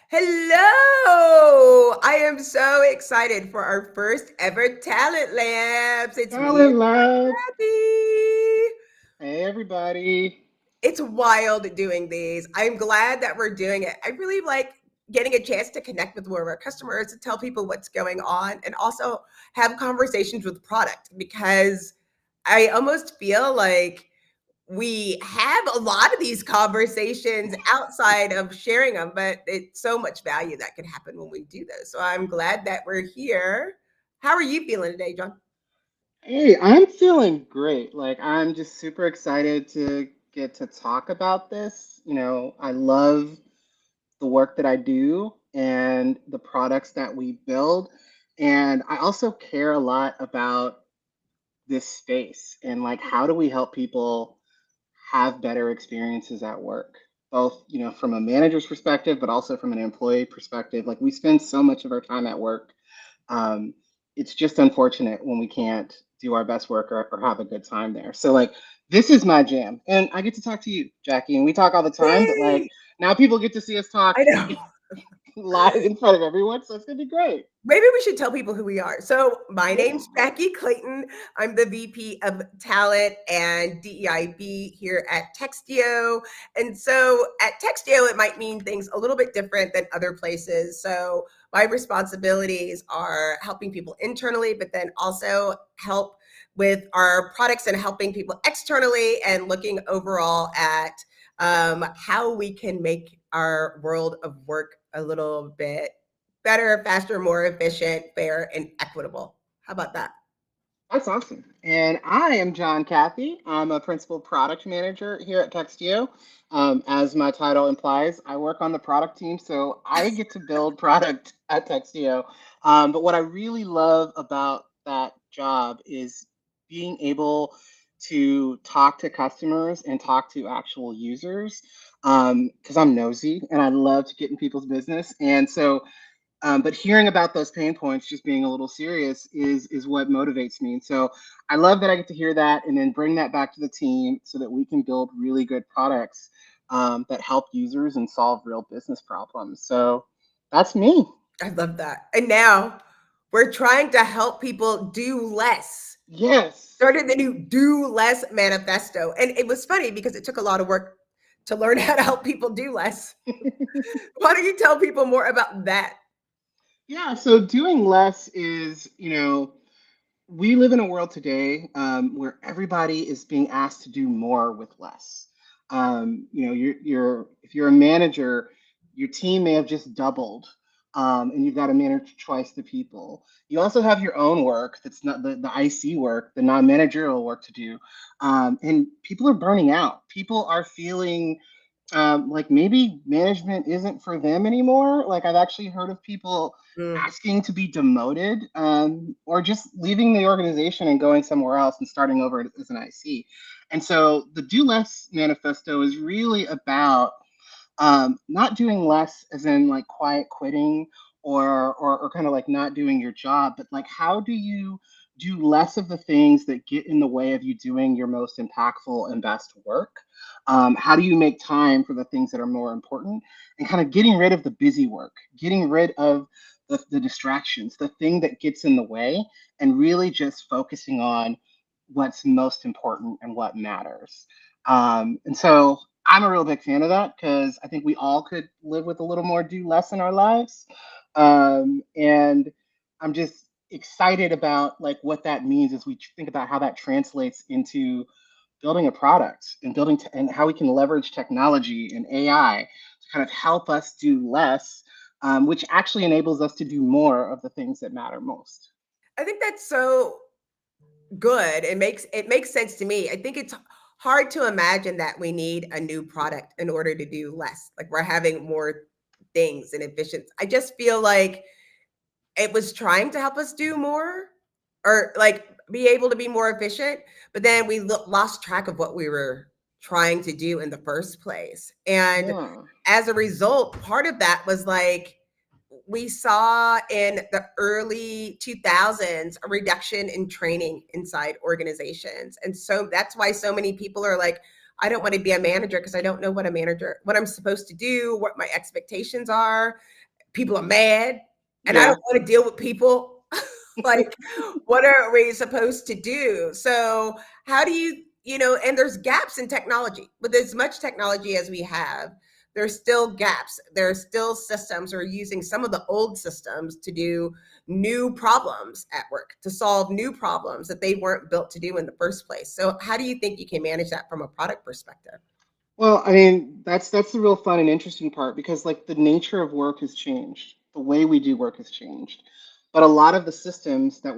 Hello! I am so excited for our first ever Talent Labs. It's me Talent and Lab. Kathy. Hey, everybody. It's wild doing these. I'm glad that we're doing it. I really like getting a chance to connect with more of our customers to tell people what's going on and also have conversations with product because I almost feel like we have a lot of these conversations outside of sharing them, but it's so much value that can happen when we do those. So I'm glad that we're here. How are you feeling today, John? Hey, I'm feeling great. I'm just super excited to get to talk about this. I love the work that I do and the products that we build. And I also care a lot about this space and how do we help people have better experiences at work, both, from a manager's perspective, but also from an employee perspective. Like we spend so much of our time at work. Um, it's just unfortunate when we can't do our best work or have a good time there. So this is my jam. And I get to talk to you, Jackie, and we talk all the time, but Yay! now people get to see us talk I know. live in front of everyone. So it's gonna be great. Maybe we should tell people who we are. So, my Yeah. name's Jackie Clayton. I'm the VP of Talent and DEIB here at Textio. And so, at Textio, it might mean things a little bit different than other places. So, my responsibilities are helping people internally, but then also help with our products and helping people externally and looking overall at how we can make our world of work a little bit better, faster, more efficient, fair, and equitable. How about that? That's awesome. And I am John Cathy. I'm a principal product manager here at Textio. As my title implies, I work on the product team, so I get to build product at Textio. But what I really love about that job is being able to talk to customers and talk to actual users because I'm nosy and I love to get in people's business. And so but hearing about those pain points, just being a little serious, is what motivates me. And so I love that I get to hear that and then bring that back to the team so that we can build really good products that help users and solve real business problems. So that's me. I love that. And now we're trying to help people do less. Yes. Started the new Do Less manifesto. And it was funny because it took a lot of work to learn how to help people do less. Why don't you tell people more about that? Yeah. So doing less is, we live in a world today where everybody is being asked to do more with less. You're if you're a manager, your team may have just doubled, and you've got to manage twice the people. You also have your own work that's not the IC work, the non-managerial work to do, and people are burning out. People are feeling like maybe management isn't for them anymore. Like I've actually heard of people Mm. asking to be demoted or just leaving the organization and going somewhere else and starting over as an IC. And so the Do Less manifesto is really about not doing less as in like quiet quitting or kind of like not doing your job, but like how do you do less of the things that get in the way of you doing your most impactful and best work? How do you make time for the things that are more important and kind of getting rid of the busy work, getting rid of the distractions, the thing that gets in the way, and really just focusing on what's most important and what matters. And so I'm a real big fan of that because I think we all could live with a little more do less in our lives. And I'm just excited about like what that means as we think about how that translates into building a product and and how we can leverage technology and AI to kind of help us do less, which actually enables us to do more of the things that matter most. I think that's so good. It makes sense to me. I think it's hard to imagine that we need a new product in order to do less. Like we're having more things and efficient. I just feel like it was trying to help us do more or like be able to be more efficient, but then we lost track of what we were trying to do in the first place. And Yeah. as a result, part of that was like we saw in the early 2000s a reduction in training inside organizations. And so that's why so many people are like, I don't want to be a manager because I don't know what I'm supposed to do, what my expectations are. People are mad, and I Yeah. don't want to deal with people. Like, what are we supposed to do? So, how do and there's gaps in technology. With as much technology as we have, there's still gaps. There's still systems. We're using some of the old systems to do new problems at work, to solve new problems that they weren't built to do in the first place. So, how do you think you can manage that from a product perspective? Well, I mean, that's the real fun and interesting part because like the nature of work has changed. The way we do work has changed. But a lot of the systems that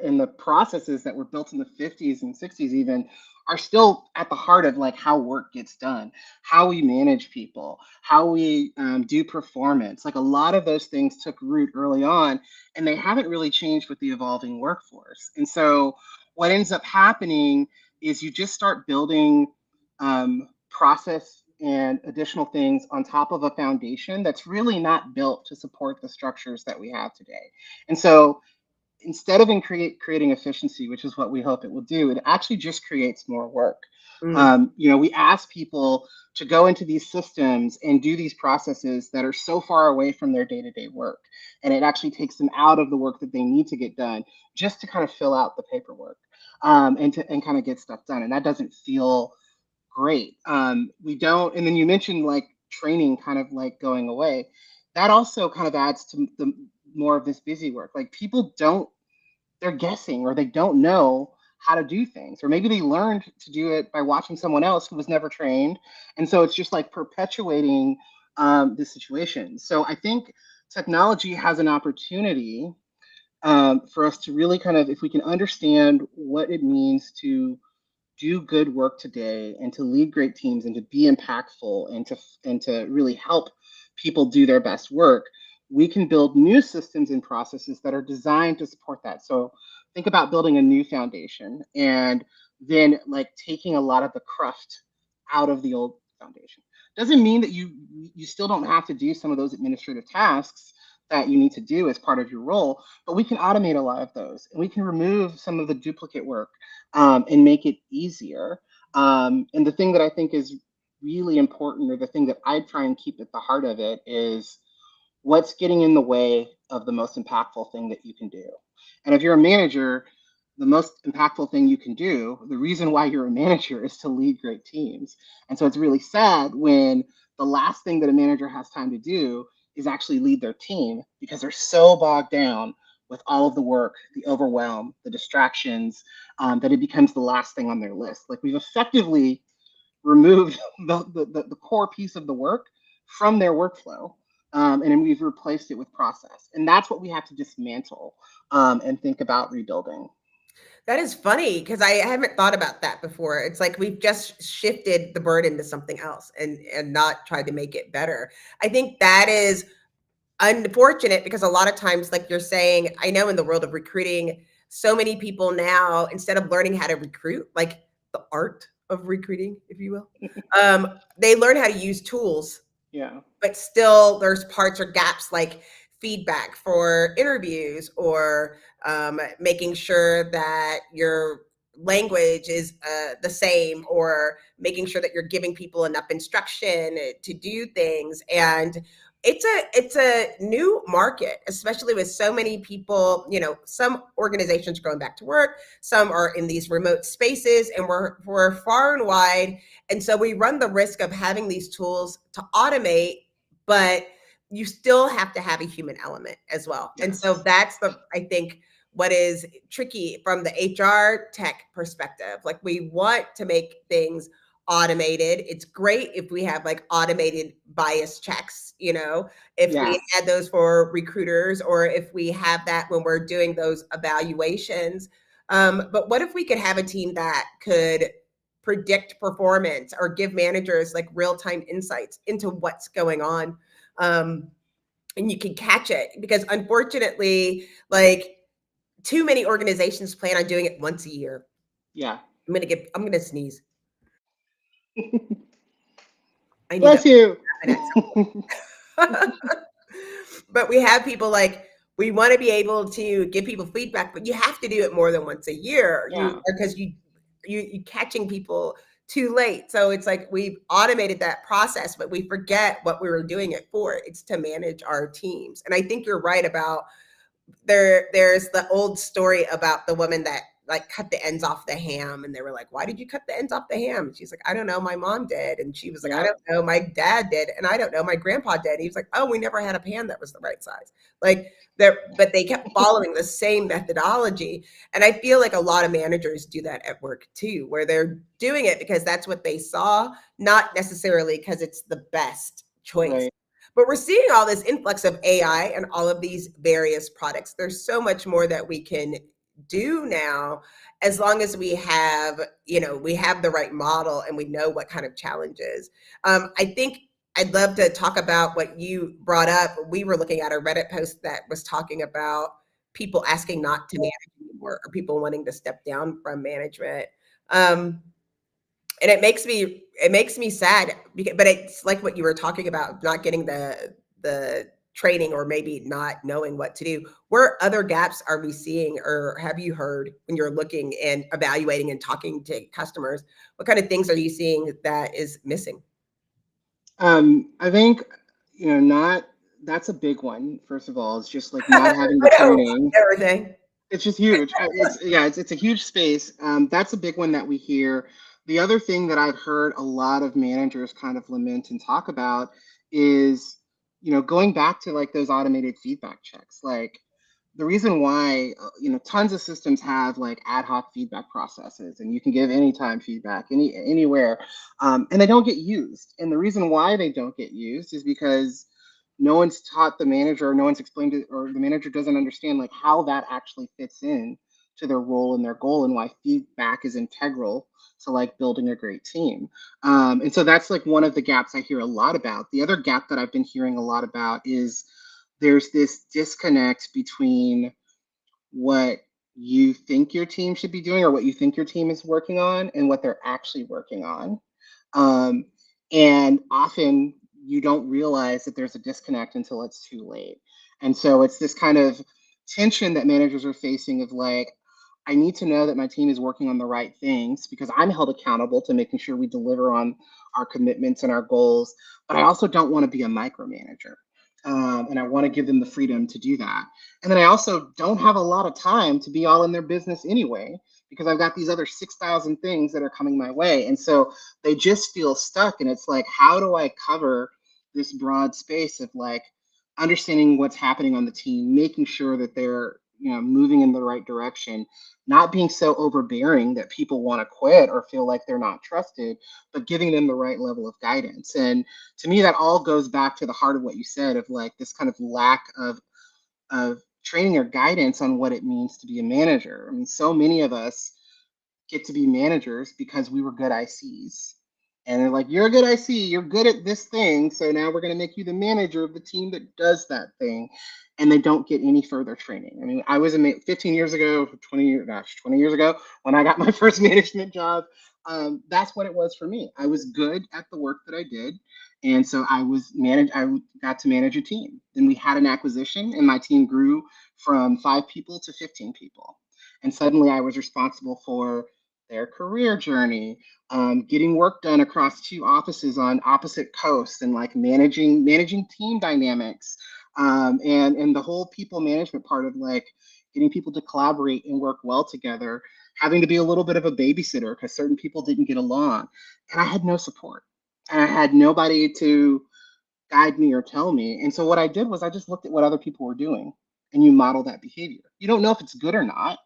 in the processes that were built in the 50s and 60s even are still at the heart of like how work gets done, how we manage people, how we do performance. Like a lot of those things took root early on, and they haven't really changed with the evolving workforce. And so what ends up happening is you just start building process and additional things on top of a foundation that's really not built to support the structures that we have today. And so instead of creating efficiency, which is what we hope it will do, it actually just creates more work. Mm, We ask people to go into these systems and do these processes that are so far away from their day-to-day work. And it actually takes them out of the work that they need to get done just to kind of fill out the paperwork and kind of get stuff done. And that doesn't feel great. We don't, and then you mentioned like training kind of like going away. That also kind of adds to the more of this busy work. Like people don't, they're guessing or they don't know how to do things, or maybe they learned to do it by watching someone else who was never trained. And so it's just like perpetuating the situation. So I think technology has an opportunity for us to really kind of, if we can understand what it means to do good work today and to lead great teams and to be impactful and to really help people do their best work, we can build new systems and processes that are designed to support that. So think about building a new foundation and then like taking a lot of the cruft out of the old foundation. Doesn't mean that you still don't have to do some of those administrative tasks that you need to do as part of your role, but we can automate a lot of those and we can remove some of the duplicate work and make it easier. And the thing that I think is really important, or the thing that I try and keep at the heart of it, is what's getting in the way of the most impactful thing that you can do. And if you're a manager, the most impactful thing you can do, the reason why you're a manager is to lead great teams. And so it's really sad when the last thing that a manager has time to do is actually lead their team because they're so bogged down with all of the work, the overwhelm, the distractions, that it becomes the last thing on their list. Like we've effectively removed the core piece of the work from their workflow. And then we've replaced it with process. And that's what we have to dismantle and think about rebuilding. that is funny because I haven't thought about that before. It's like we've just shifted the burden to something else and not tried to make it better. I think that is unfortunate because a lot of times, like you're saying, I know in the world of recruiting, so many people now, instead of learning how to recruit, like the art of recruiting, if you will, they learn how to use tools, Yeah. but still there's parts or gaps like feedback for interviews or making sure that your language is the same, or making sure that you're giving people enough instruction to do things. And it's a new market, especially with so many people. Some organizations are going back to work, some are in these remote spaces, and we're far and wide. And so we run the risk of having these tools to automate, but you still have to have a human element as well. And so Yes. that's I think, what is tricky from the HR tech perspective. Like, we want to make things automated. It's great if we have like automated bias checks, if we Yeah. had those for recruiters, or if we have that when we're doing those evaluations. But what if we could have a team that could predict performance or give managers like real-time insights into what's going on, um, and you can catch it? Because unfortunately, like, too many organizations plan on doing it once a year. Yeah. I'm gonna sneeze. I need to Bless you. happen at some. But we have people like, we want to be able to give people feedback, but you have to do it more than once a year. You Yeah. Because you catching people too late. So it's like we've automated that process, but we forget what we were doing it for. It's to manage our teams. And I think you're right about there's the old story about the woman that like cut the ends off the ham, and they were like, why did you cut the ends off the ham? And she's like, I don't know, my mom did. And she was like, I Yep. don't know, my dad did. And I don't know, my grandpa did. And he was like, oh, we never had a pan that was the right size. Like there, but they kept following the same methodology. And I feel like a lot of managers do that at work too, where they're doing it because that's what they saw, not necessarily because it's the best choice. Right. But we're seeing all this influx of AI and all of these various products. There's so much more that we can do now, as long as we have, we have the right model and we know what kind of challenges. I think I'd love to talk about what you brought up. We were looking at a Reddit post that was talking about people asking not to manage anymore, or people wanting to step down from management. Um, and it makes me sad, because, but it's like what you were talking about, not getting the training, or maybe not knowing what to do. Where other gaps are we seeing, or have you heard when you're looking and evaluating and talking to customers? What kind of things are you seeing that is missing? I think, not that's a big one. First of all, it's just like not I having the know training. everything. It's just huge. It's a huge space. That's a big one that we hear. The other thing that I've heard a lot of managers kind of lament and talk about is, going back to like those automated feedback checks. Like the reason why, tons of systems have like ad hoc feedback processes, and you can give anytime feedback anywhere, and they don't get used. And the reason why they don't get used is because no one's taught the manager, or no one's explained it, or the manager doesn't understand like how that actually fits in to their role and their goal, and why feedback is integral to like building a great team. And so that's like one of the gaps I hear a lot about. The other gap that I've been hearing a lot about is there's this disconnect between what you think your team should be doing, or what you think your team is working on, and what they're actually working on. Um, and often you don't realize that there's a disconnect until it's too late. And so it's this kind of tension that managers are facing of like, I need to know that my team is working on the right things, because I'm held accountable to making sure we deliver on our commitments and our goals. But I also don't want to be a micromanager. And I want to give them the freedom to do that. And then I also don't have a lot of time to be all in their business anyway, because I've got these other 6,000 things that are coming my way. And so they just feel stuck. And it's like, how do I cover this broad space of like understanding what's happening on the team, making sure that they're, moving in the right direction, not being so overbearing that people want to quit or feel like they're not trusted, but giving them the right level of guidance. And to me, that all goes back to the heart of what you said, of like this kind of lack of training or guidance on what it means to be a manager. I mean, so many of us get to be managers because we were good ICs. And they're like, you're a good IC, you're good at this thing, so now we're going to make you the manager of the team that does that thing. And they don't get any further training. I mean, I was 15 years ago, 20 years, 20 years ago, when I got my first management job. That's what it was for me. I was good at the work that I did. And so I got to manage a team. Then we had an acquisition, and my team grew from 5 people to 15 people. And suddenly I was responsible for their career journey, getting work done across 2 offices on opposite coasts, and like managing team dynamics, and the whole people management part of like getting people to collaborate and work well together, having to be a little bit of a babysitter because certain people didn't get along, and I had no support, and I had nobody to guide me or tell me. And so what I did was I just looked at what other people were doing, and you model that behavior. You don't know if it's good or not.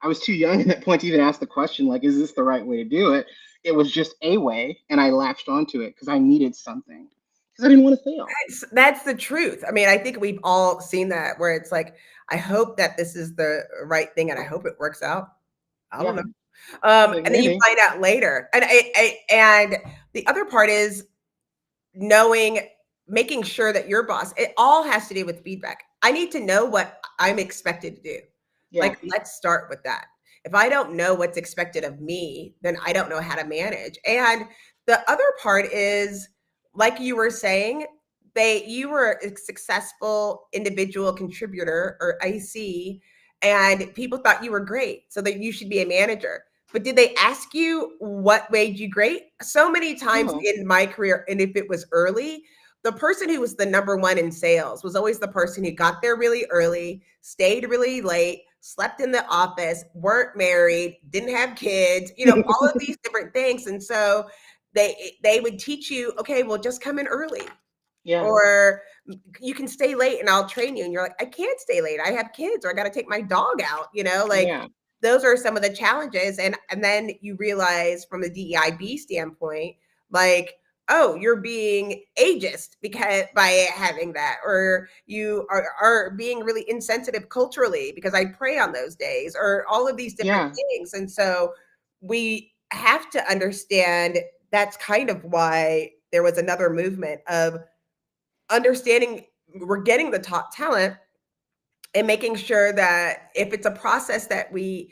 I was too young at that point to even ask the question, like, is this the right way to do it? It was just a way, and I latched onto it because I needed something, because I didn't want to fail. That's the truth. I mean, I think we've all seen that, where it's like, I hope that this is the right thing and I hope it works out. I don't Yeah, know. like And then you maybe. find out later. And the other part is knowing, making sure that your boss, it all has to do with feedback. I need to know what I'm expected to do. Yeah, Like, let's start with that. If I don't know what's expected of me, then I don't know how to manage. And the other part is, like you were saying, you were a successful individual contributor, or IC, and people thought you were great, so that you should be a manager. but did they ask you what made you great? So many times No. in my career, and if it was early, the person who was the number one in sales was always the person who got there really early, stayed really late, slept in the office, weren't married, didn't have kids, all of these different things. And so they would teach you, okay, well, just come in early. Yeah. Or you can stay late and I'll train you. And you're like, I can't stay late. I have kids or I got to take my dog out, like Yeah. those are some of the challenges. And then you realize from a DEIB standpoint, like, oh, you're being ageist because by having that, or you are being really insensitive culturally because I pray on those days, or all of these different Yeah. things. And so we have to understand that's kind of why there was another movement of understanding we're getting the top talent and making sure that if it's a process that we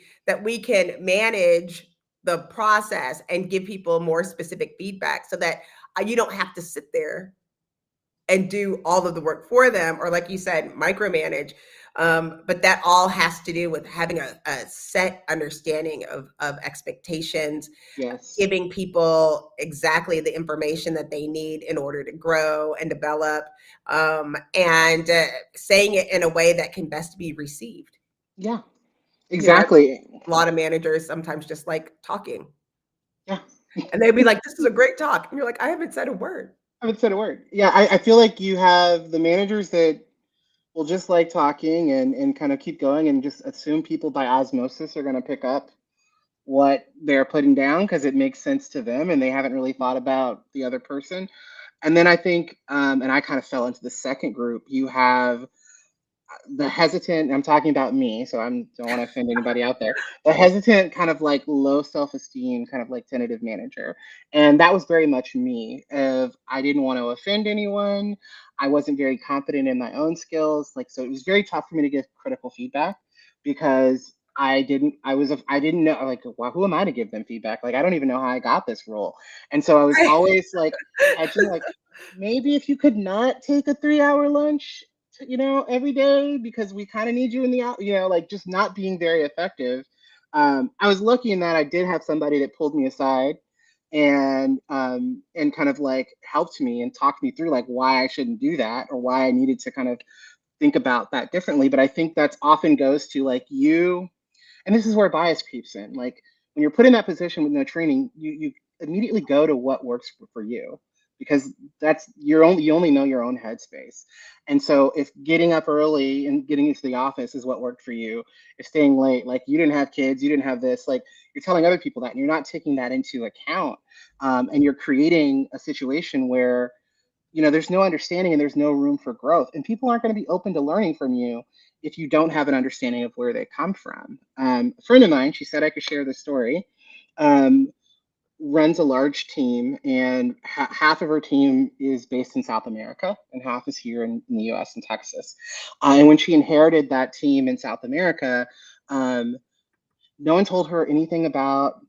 can manage the process and give people more specific feedback so that you don't have to sit there and do all of the work for them, or like you said, micromanage. But that all has to do with having a set understanding of expectations, Yes. giving people exactly the information that they need in order to grow and develop, and saying it in a way that can best be received. Yeah. You know, Exactly. a lot of managers sometimes just like talking, Yeah. and they'd be like, "This is a great talk," and you're like, "I haven't said a word." I haven't said a word. Yeah, I feel like you have the managers that will just like talking and kind of keep going and just assume people by osmosis are going to pick up what they're putting down because it makes sense to them and they haven't really thought about the other person. And then I think, and I kind of fell into the second group, you have the hesitant, I'm talking about me, so I don't want to offend anybody out there. The hesitant, kind of like low self-esteem, kind of like tentative manager. And that was very much me. Of I didn't want to offend anyone. I wasn't very confident in my own skills. Like, so it was very tough for me to give critical feedback because I didn't know, like, well, who am I to give them feedback? Like, I don't even know how I got this role. And so I was Right. always like hedging, like, maybe if you could not take a 3 hour lunch, every day because we kind of need you in the out, like just not being very effective. I was lucky in that I did have somebody that pulled me aside and kind of like helped me and talked me through like why I shouldn't do that or why I needed to kind of think about that differently. But I think that's often goes to like you, and this is where bias creeps in. Like when you're put in that position with no training, you immediately go to what works for you because that's you only know your own headspace. And so if getting up early and getting into the office is what worked for you, if staying late, like you didn't have kids, you didn't have this, like you're telling other people that and you're not taking that into account, and you're creating a situation where there's no understanding and there's no room for growth. And people aren't going to be open to learning from you if you don't have an understanding of where they come from. A friend of mine, she said I could share the story, um, runs a large team, and half of her team is based in South America, and half is here in the US and Texas. And when she inherited that team in South America, um, no one told her anything about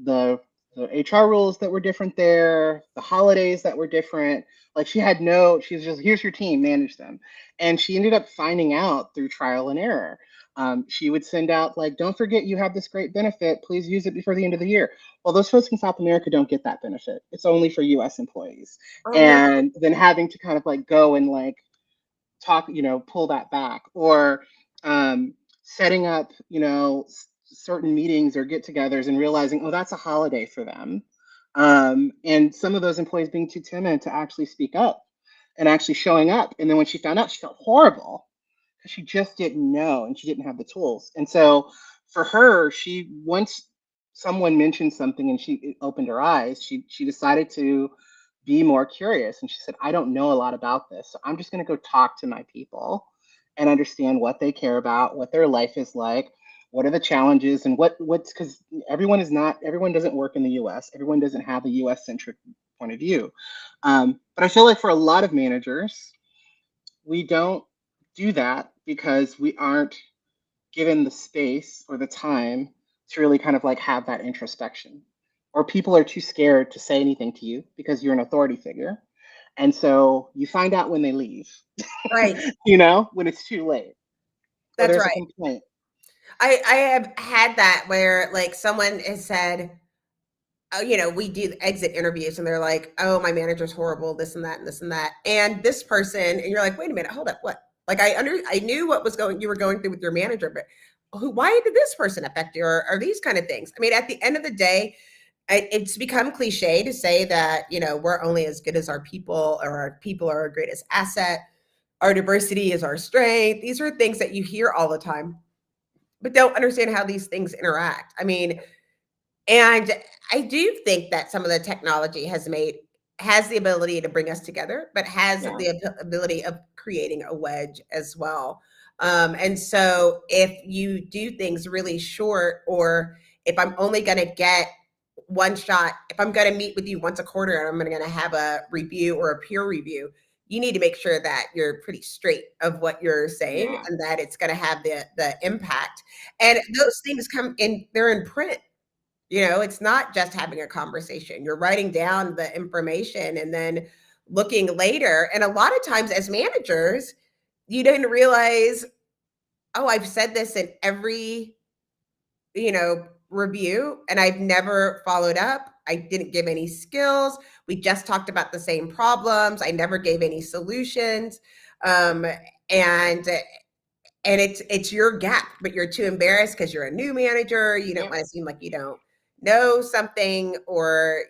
the the HR rules that were different there, the holidays that were different. Like she's just, here's your team, manage them. And she ended up finding out through trial and error. She would send out like, don't forget you have this great benefit. Please use it before the end of the year. Well, those folks in South America don't get that benefit. It's only for US employees. Oh no. And then having to kind of like go and like talk, pull that back, or setting up, certain meetings or get-togethers and realizing, oh, that's a holiday for them, and some of those employees being too timid to actually speak up and actually showing up. And then when she found out, she felt horrible because she just didn't know and she didn't have the tools. And so for her, she once someone mentioned something and she opened her eyes, she decided to be more curious. And she said, I don't know a lot about this. So I'm just going to go talk to my people and understand what they care about, what their life is like, what are the challenges, and what's because everyone doesn't work in the US. Everyone doesn't have a US centric point of view. But I feel like for a lot of managers, we don't do that because we aren't given the space or the time to really kind of like have that introspection. Or people are too scared to say anything to you because you're an authority figure. And so you find out when they leave, Right. when it's too late or That's there's a right. complaint. I have had that where like someone has said, oh, we do exit interviews and they're like, oh, my manager's horrible, this and that and this and that. And this person, and you're like, wait a minute, hold up, what? Like I knew what was you were going through with your manager, but why did this person affect you or these kind of things? I mean, at the end of the day, it's become cliche to say that, we're only as good as our people or our people are our greatest asset. Our diversity is our strength. These are things that you hear all the time, but don't understand how these things interact. I mean, and I do think that some of the technology has the ability to bring us together, but has Yeah. the ability of creating a wedge as well. And so if you do things really short, or if I'm only going to get one shot, if I'm going to meet with you once a quarter and I'm going to have a review or a peer review, you need to make sure that you're pretty straight of what you're saying Yeah. and that it's going to have the impact. And those things come in, they're in print. It's not just having a conversation. You're writing down the information and then looking later. And a lot of times as managers, you didn't realize, oh, I've said this in every, review and I've never followed up. I didn't give any skills. We just talked about the same problems. I never gave any solutions. Um, and it's your gap, but you're too embarrassed because you're a new manager. You don't Yep. want to seem like you don't know something, or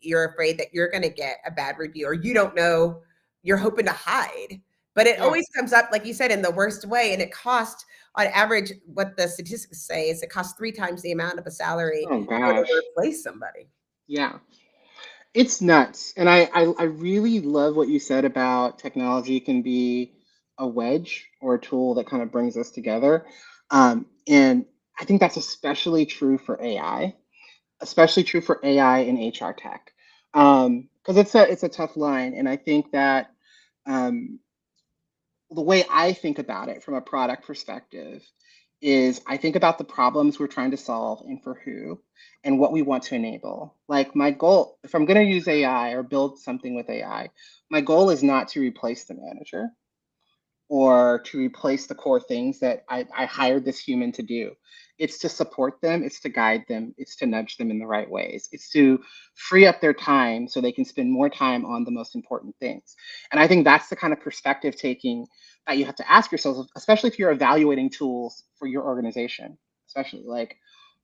you're afraid that you're going to get a bad review, or you don't know, you're hoping to hide. But it Yeah. always comes up, like you said, in the worst way, and it costs, on average, what the statistics say is it costs 3 times the amount of a salary Oh in order to gosh. replace somebody. Yeah. It's nuts. And I really love what you said about technology can be a wedge or a tool that kind of brings us together. And I think that's especially true for AI, especially true for AI and HR tech. Because it's a tough line. And I think that um, the way I think about it from a product perspective is I think about the problems we're trying to solve and for who and what we want to enable. Like my goal, if I'm going to use AI or build something with AI, my goal is not to replace the manager or to replace the core things that I hired this human to do. It's to support them, it's to guide them, it's to nudge them in the right ways, it's to free up their time so they can spend more time on the most important things. And I think that's the kind of perspective taking that you have to ask yourself, especially if you're evaluating tools for your organization, especially like,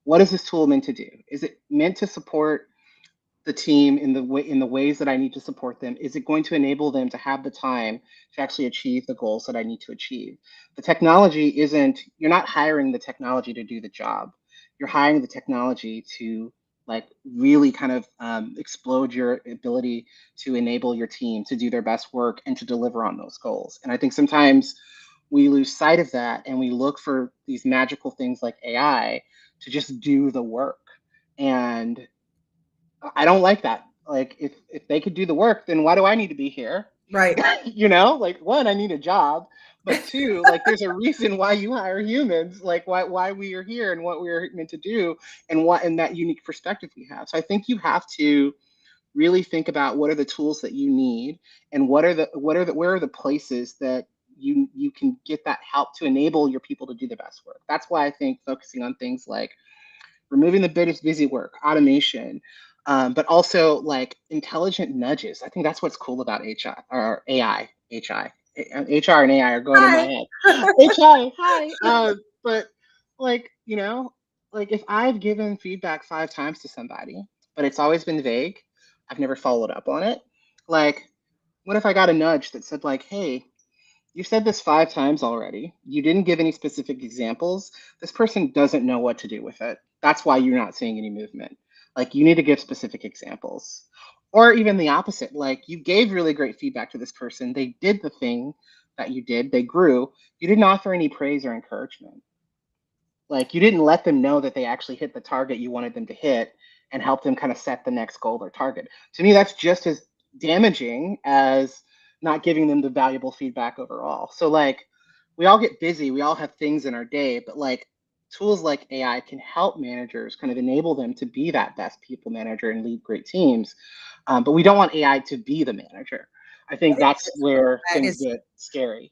what is this tool meant to do? Is it meant to support the team in the ways that I need to support them? Is it going to enable them to have the time to actually achieve the goals that I need to achieve? The technology isn't, you're not hiring the technology to do the job. You're hiring the technology to like really kind of explode your ability to enable your team to do their best work and to deliver on those goals. And I think sometimes we lose sight of that and we look for these magical things like AI to just do the work. And I don't like that. Like if they could do the work, then why do I need to be here? Right. Like one, I need a job, but two, like there's a reason why you hire humans, like why we are here and what we are meant to do and what and that unique perspective we have. So I think you have to really think about what are the tools that you need and where are the places that you can get that help to enable your people to do the best work. That's why I think focusing on things like removing the bit of busy work, automation, but also like intelligent nudges. I think that's what's cool about HR or AI. HR and AI are going in my Hi. head. HI, hi. But like, like if I've given feedback 5 times to somebody, but it's always been vague, I've never followed up on it. Like, what if I got a nudge that said like, hey, you said this 5 times already. You didn't give any specific examples. This person doesn't know what to do with it. That's why you're not seeing any movement. Like, you need to give specific examples. Or even the opposite. Like, you gave really great feedback to this person. They did the thing that you did, they grew. You didn't offer any praise or encouragement. Like, you didn't let them know that they actually hit the target you wanted them to hit and help them kind of set the next goal or target. To me, that's just as damaging as not giving them the valuable feedback overall. So, like, we all get busy, we all have things in our day, but like, tools like AI can help managers kind of enable them to be that best people manager and lead great teams. But we don't want AI to be the manager. I think that's where That things is get scary.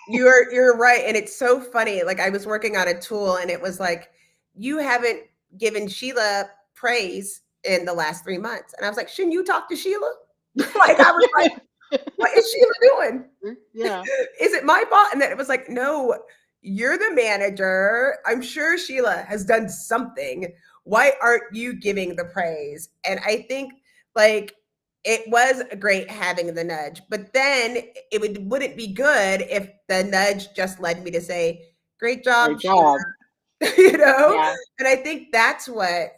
You're right, and it's so funny. Like I was working on a tool, and it was like, you haven't given Sheila praise in the last 3 months, and I was like, shouldn't you talk to Sheila? Like I was like, what is Sheila doing? Yeah, Is it my fault? And then it was like, no, you're the manager. I'm sure Sheila has done something. Why aren't you giving the praise? And I think like it was great having the nudge, but then wouldn't be good if the nudge just led me to say, great great job, job. Sheila. You know? Yeah. And I think that's what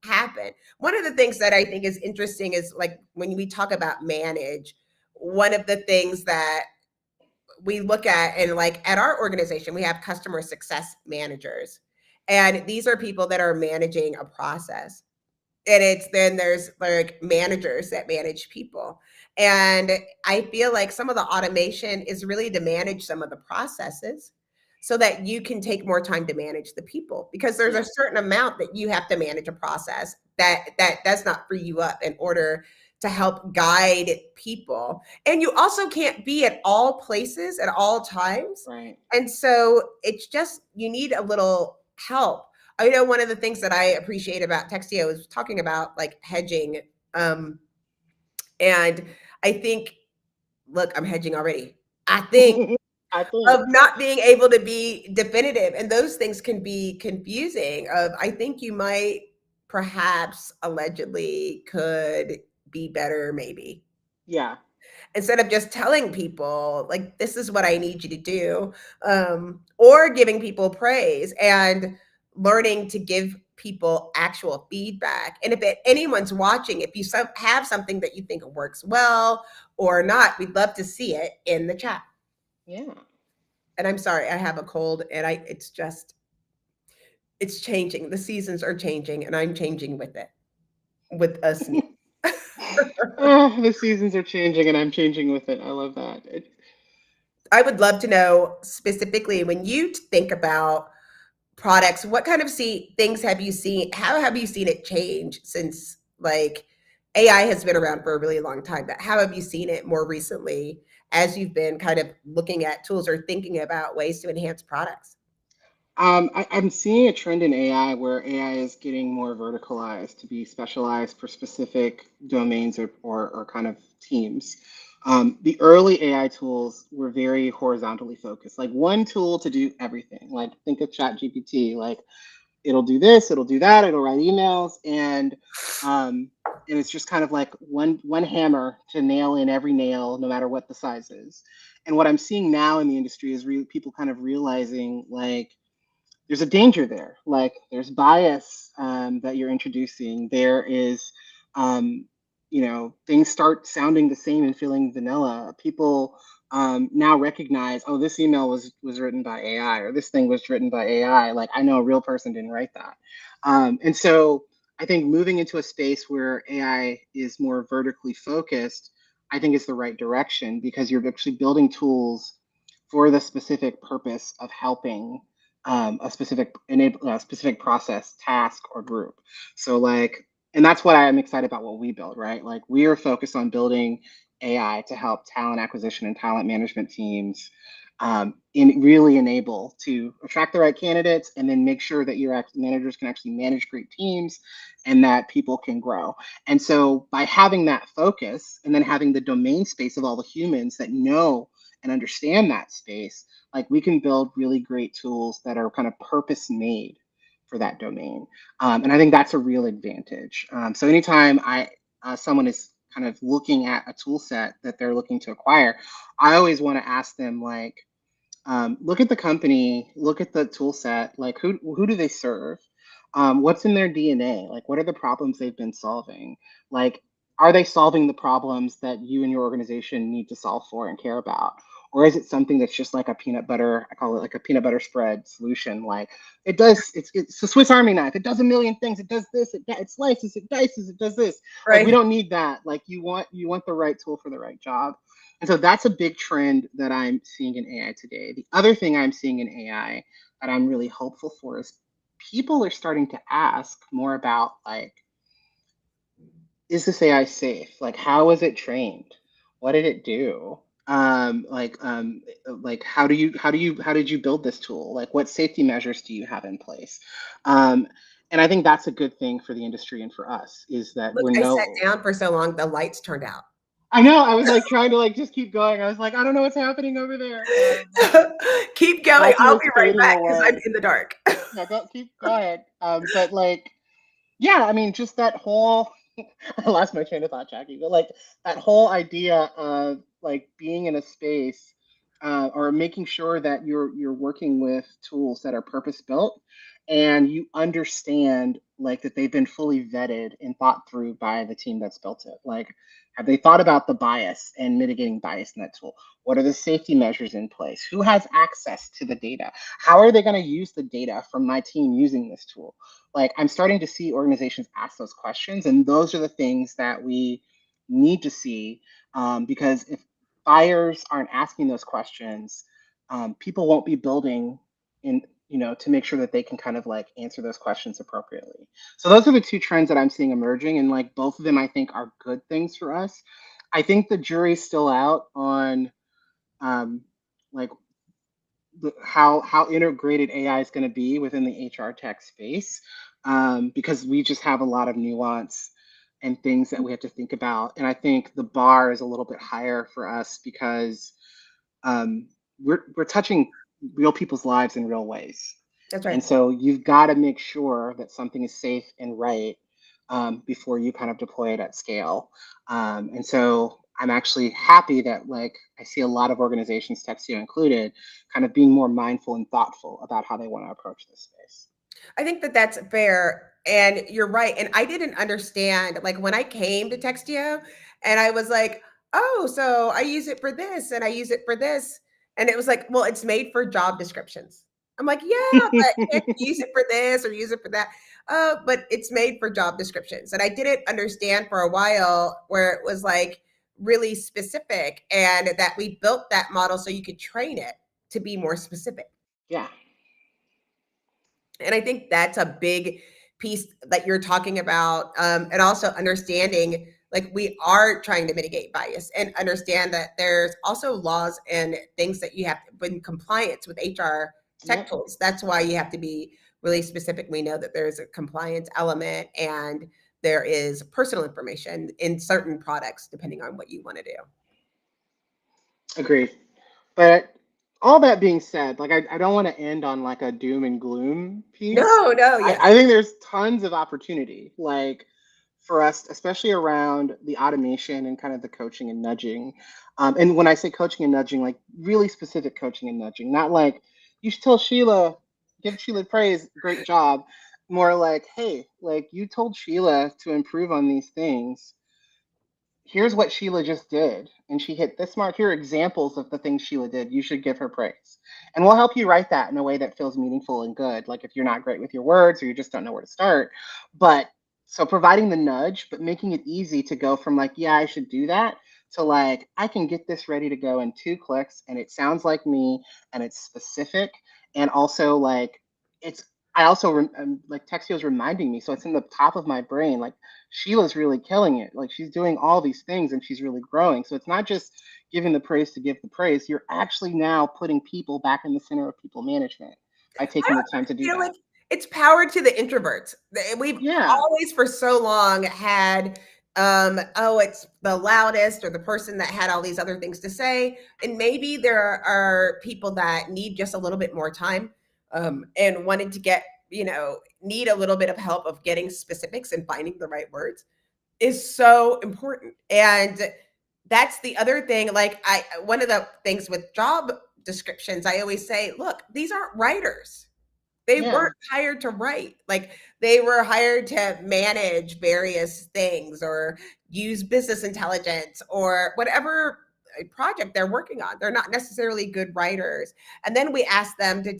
happened. One of the things that I think is interesting is like when we talk about manage, one of the things that we look at and like at our organization we have customer success managers, and these are people that are managing a process, and it's then there's like managers that manage people, and I feel like some of the automation is really to manage some of the processes so that you can take more time to manage the people, because there's a Yeah. certain amount that you have to manage a process that does not free you up in order to help guide people, and you also can't be at all places at all times, Right. and so it's just you need a little help. I know one of the things that I appreciate about Textio is talking about like hedging. And I think, look, I'm hedging already. I think I of think. not being able to be definitive, and those things can be confusing. Of I think you might perhaps allegedly could be better, maybe Yeah. instead of just telling people like this is what I need you to do, or giving people praise and learning to give people actual feedback. And if anyone's watching, if you have something that you think works well or not, we'd love to see it in the chat. Yeah. And I'm sorry, I have a cold, and I it's just it's changing. The seasons are changing, and I'm changing with it, with us. Oh, the seasons are changing and I'm changing with it. I love that. I would love to know specifically when you think about products, what kind of things have you seen? How have you seen it change since like AI has been around for a really long time, but how have you seen it more recently as you've been kind of looking at tools or thinking about ways to enhance products? I'm seeing a trend in AI where AI is getting more verticalized to be specialized for specific domains or kind of teams. The early AI tools were very horizontally focused, like one tool to do everything. Like think of ChatGPT, like it'll do this, it'll do that, it'll write emails, um, and it's just kind of like one hammer to nail in every nail, no matter what the size is. And what I'm seeing now in the industry is people kind of realizing like there's a danger there. Like there's bias that you're introducing. There is, um, things start sounding the same and feeling vanilla. People now recognize, oh, this email was written by AI, or this thing was written by AI. Like I know a real person didn't write that. And so I think moving into a space where AI is more vertically focused, I think is the right direction because you're actually building tools for the specific purpose of helping a specific process, task, or group. So like, and that's what I'm excited about what we build, right? Like we are focused on building AI to help talent acquisition and talent management teams really enable to attract the right candidates and then make sure that your managers can actually manage great teams and that people can grow. And so by having that focus and then having the domain space of all the humans that know and understand that space, like we can build really great tools that are kind of purpose made for that domain. And I think that's a real advantage. So anytime someone is kind of looking at a tool set that they're looking to acquire, I always want to ask them like, look at the company, look at the tool set, like who do they serve? What's in their DNA? Like what are the problems they've been solving? Like are they solving the problems that you and your organization need to solve for and care about? Or is it something that's just like a peanut butter, I call it like a peanut butter spread solution? Like it's a Swiss Army knife. It does a million things. It does this, it slices, it dices, it does this. Like we Right. don't need that. Like you want the right tool for the right job. And so that's a big trend that I'm seeing in AI today. The other thing I'm seeing in AI that I'm really hopeful for is people are starting to ask more about like, is this AI safe? Like, how was it trained? What did it do? like how did you build this tool? Like what safety measures do you have in place? Um, and I think that's a good thing for the industry and for us is that Look, we're I sat no. down for so long, the lights turned out. I know. I was like trying to like just keep going. I was like, I don't know what's happening over there. Keep going. Jackie I'll is be right fading back because I'm away. in the dark. No, go keep going. But like, yeah, I mean, just that whole I lost my train of thought, Jackie, but like that whole idea of like being in a space or making sure that you're working with tools that are purpose built and you understand like that they've been fully vetted and thought through by the team that's built it. Like, have they thought about the bias and mitigating bias in that tool? What are the safety measures in place? Who has access to the data? How are they going to use the data from my team using this tool? Like I'm starting to see organizations ask those questions, and those are the things that we need to see because if buyers aren't asking those questions, people won't be building in to make sure that they can kind of like answer those questions appropriately. So those are the two trends that I'm seeing emerging, and like both of them I think are good things for us. I think the jury's still out on um, like how integrated AI is going to be within the HR tech space, because we just have a lot of nuance and things that we have to think about. And I think the bar is a little bit higher for us because um, we're touching real people's lives in real ways. That's And right. so you've got to make sure that something is safe and right before you kind of deploy it at scale. And so I'm actually happy that like I see a lot of organizations, Textio included, kind of being more mindful and thoughtful about how they want to approach this space. I think that that's fair. And you're right. And I didn't understand, like, when I came to Textio and I was like, oh, so I use it for this and I use it for this. And it was like, well, it's made for job descriptions. I'm like, yeah, but can't you use it for this or use it for that? But it's made for job descriptions. And I didn't understand for a while where it was like really specific and that we built that model so you could train it to be more specific. Yeah. And I think that's a big piece that you're talking about. And also understanding like we are trying to mitigate bias and understand that there's also laws and things that you have to in compliance with HR tech Yep. tools. That's why you have to be really specific. We know that there's a compliance element and there is personal information in certain products, depending on what you want to do. Agreed. But all that being said, like I don't want to end on like a doom and gloom piece. No, no, I yes. think there's tons of opportunity, like for us, especially around the automation and kind of the coaching and nudging. And when I say coaching and nudging, like really specific coaching and nudging, not like you should tell Sheila, give Sheila praise, great job. More like, hey, like you told Sheila to improve on these things, here's what Sheila just did, and she hit this mark. Here are examples of the things Sheila did. You should give her praise. And we'll help you write that in a way that feels meaningful and good. Like if you're not great with your words or you just don't know where to start. But so providing the nudge, but making it easy to go from like, yeah, I should do that to like, I can get this ready to go in 2 clicks and it sounds like me and it's specific. And also like, it's, I also like Textio's reminding me, so it's in the top of my brain. Like Sheila's really killing it. Like she's doing all these things and she's really growing. So it's not just giving the praise to give the praise. You're actually now putting people back in the center of people management by taking the time to do Feel that. like it's power to the introverts. We've Yeah. always for so long had oh, it's the loudest or the person that had all these other things to say. And maybe there are people that need just a little bit more time and wanted to get, need a little bit of help of getting specifics and finding the right words is so important. And that's the other thing. Like I one of the things with job descriptions, I always say, look, these aren't writers, they Yeah. weren't hired to write. Like they were hired to manage various things or use business intelligence or whatever project they're working on. They're not necessarily good writers. And then we ask them to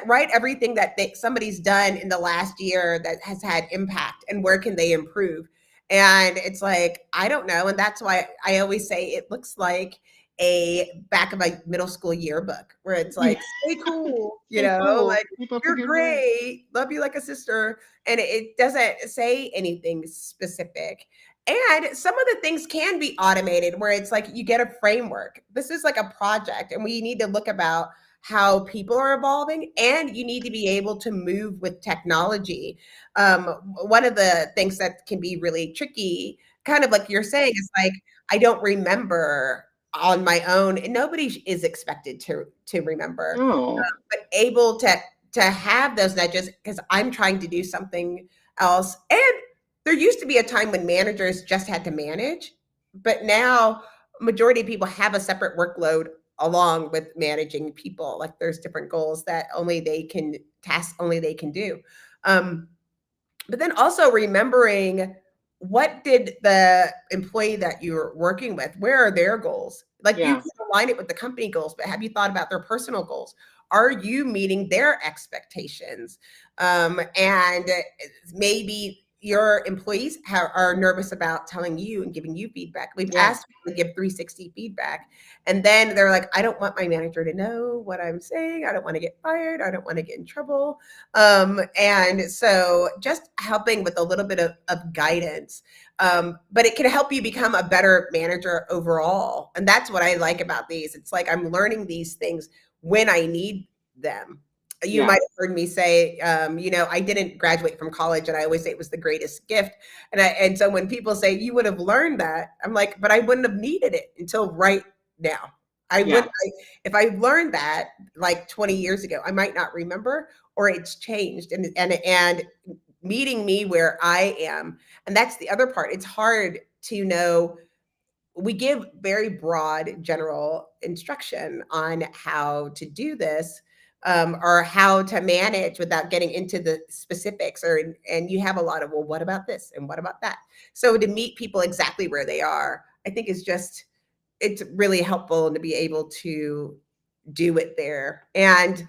write everything that somebody's done in the last year that has had impact and where can they improve. And it's like, I don't know. And that's why I always say it looks like a back of a middle school yearbook where it's like, stay cool, Stay cool. like Keep up the you're good work. great, love you like a sister. And it doesn't say anything specific. And some of the things can be automated where it's like you get a framework. This is like a project, and we need to look about how people are evolving, and you need to be able to move with technology. Um, One of the things that can be really tricky, kind of like you're saying, is like I don't remember on my own, and nobody is expected to remember, No. but able to have those nudges because I'm trying to do something else. And there used to be a time when managers just had to manage, but now majority of people have a separate workload along with managing people. Like there's different goals that only they can tasks only they can do. Um, but then also remembering, what did the employee that you're working with, where are their goals? Like you Yeah. can align it with the company goals, but have you thought about their personal goals? Are you meeting their expectations? And maybe your employees are nervous about telling you and giving you feedback. We've Yeah. asked people to give 360 feedback, and then they're like, I don't want my manager to know what I'm saying. I don't want to get fired. I don't want to get in trouble. And so just helping with a little bit of guidance, but it can help you become a better manager overall. And that's what I like about these. It's like I'm learning these things when I need them. You might Yeah. have heard me say, I didn't graduate from college, and I always say it was the greatest gift. And so when people say you would have learned that, I'm like, but I wouldn't have needed it until right now. I would, Yeah. if I learned that like 20 years ago, I might not remember, or it's changed, and meeting me where I am. And that's the other part. It's hard to know. We give very broad general instruction on how to do this, or how to manage without getting into the specifics, and you have a lot of, well, what about this and what about that? So to meet people exactly where they are, I think is just, it's really helpful to be able to do it there and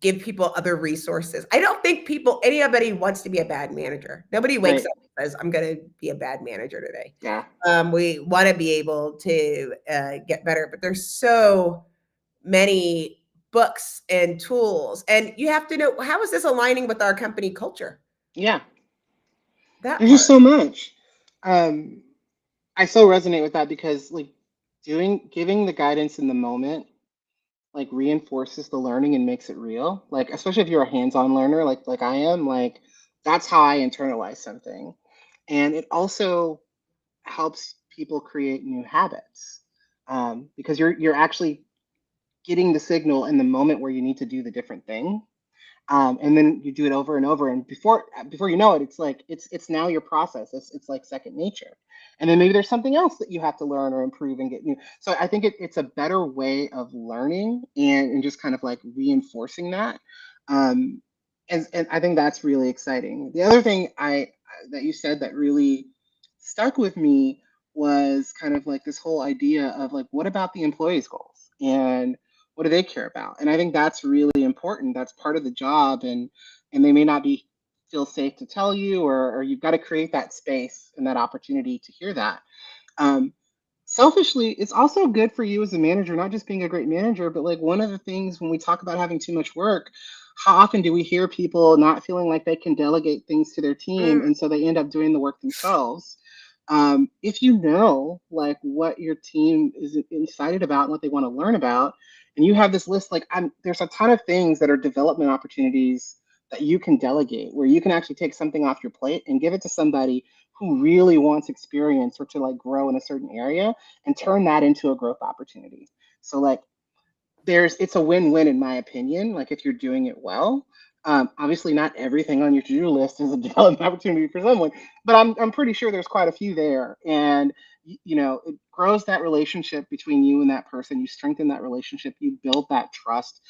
give people other resources. I don't think anybody wants to be a bad manager. Nobody wakes Right. up and says, I'm going to be a bad manager today. Yeah. We want to be able to get better, but there's so many books and tools, and you have to know, how is this aligning with our company culture? Yeah. That There's just part. so much. Um, I so resonate with that because like giving the guidance in the moment like reinforces the learning and makes it real. Like especially if you're a hands-on learner like I am, like that's how I internalize something. And it also helps people create new habits. Because you're actually getting the signal in the moment where you need to do the different thing, and then you do it over and over, and before you know it, it's like it's now your process. It's like second nature, and then maybe there's something else that you have to learn or improve and get new. So I think it's a better way of learning and just kind of like reinforcing that, um, and I think that's really exciting. The other thing I that you said that really stuck with me was kind of like this whole idea of like what about the employees' goals and what do they care about? And I think that's really important. That's part of the job, and they may not be feel safe to tell you, or you've got to create that space and that opportunity to hear that. Um, Selfishly, it's also good for you as a manager, not just being a great manager, but like one of the things when we talk about having too much work, how often do we hear people not feeling like they can delegate things to their team, Mm, and so they end up doing the work themselves? If you know like what your team is excited about and what they want to learn about, and you have this list, like there's a ton of things that are development opportunities that you can delegate, where you can actually take something off your plate and give it to somebody who really wants experience or to like grow in a certain area and turn that into a growth opportunity. So like it's a win-win in my opinion, like if you're doing it well. Obviously not everything on your to-do list is a development opportunity for someone, but I'm pretty sure there's quite a few there. And it grows that relationship between you and that person. You strengthen that relationship, you build that trust.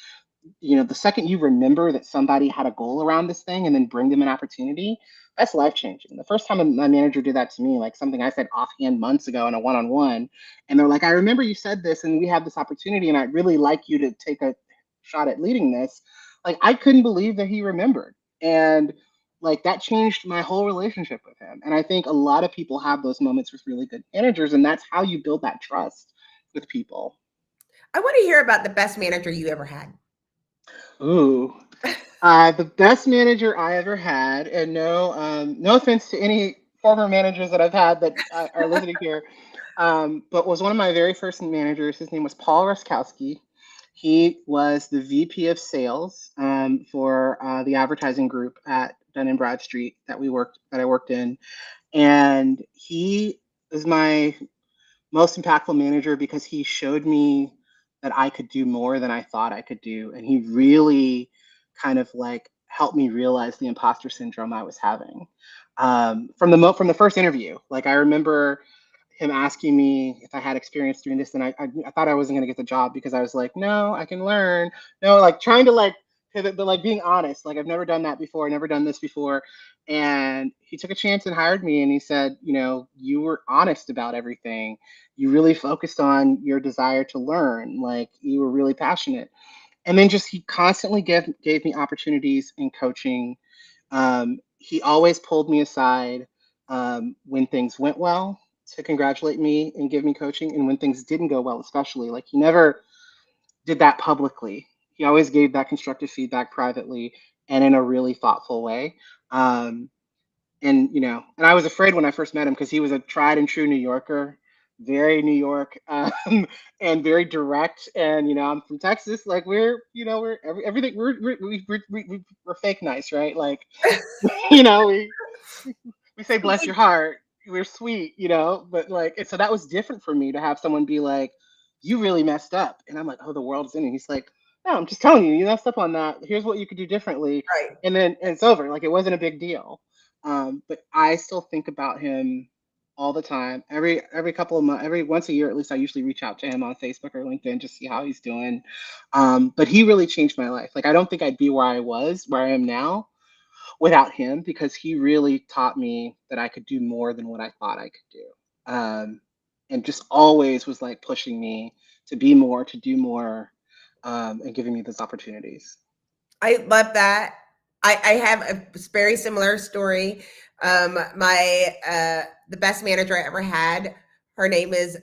The second you remember that somebody had a goal around this thing and then bring them an opportunity, that's life changing. The first time my manager did that to me, like something I said offhand months ago in a one on one, and they're like, I remember you said this and we have this opportunity, and I'd really like you to take a shot at leading this. Like, I couldn't believe that he remembered. And like that changed my whole relationship with him. And I think a lot of people have those moments with really good managers, and that's how you build that trust with people. I want to hear about the best manager you ever had. Ooh. The best manager I ever had, and no offense to any former managers that I've had that are listening here. But was one of my very first managers. His name was Paul Ruskowski. He was the VP of sales for the advertising group at Dun and Bradstreet that I worked in, and he is my most impactful manager because he showed me that I could do more than I thought I could do. And he really kind of like helped me realize the imposter syndrome I was having. From the first interview. Like I remember him asking me if I had experience doing this, and I thought I wasn't gonna get the job because I was like, no, I can learn. No, like trying to like pivot, but like being honest. Like I've never done that before, never done this before. And he took a chance and hired me, and he said, you know, you were honest about everything. You really focused on your desire to learn. Like you were really passionate. And then just he constantly gave me opportunities in coaching. He always pulled me aside when things went well to congratulate me and give me coaching, and when things didn't go well, especially. Like he never did that publicly. He always gave that constructive feedback privately and in a really thoughtful way. And you know, and I was afraid when I first met him because he was a tried and true New Yorker, very New York, and very direct. And you know, I'm from Texas. Like we're everything. We're fake nice, right? Like you know, we say bless your heart. We're sweet, you know. But like, and so that was different for me to have someone be like, "You really messed up," and I'm like, "Oh, the world's in it." He's like, "No, I'm just telling you, you messed up on that. Here's what you could do differently," Right. and it's over. Like it wasn't a big deal. But I still think about him all the time. Every couple of months, every once a year at least, I usually reach out to him on Facebook or LinkedIn just see how he's doing. But he really changed my life. Like I don't think I'd be where I am now, without him because he really taught me that I could do more than what I thought I could do. And just always was like pushing me to be more, to do more, and giving me those opportunities. I love that. I have a very similar story. My the best manager I ever had, her name is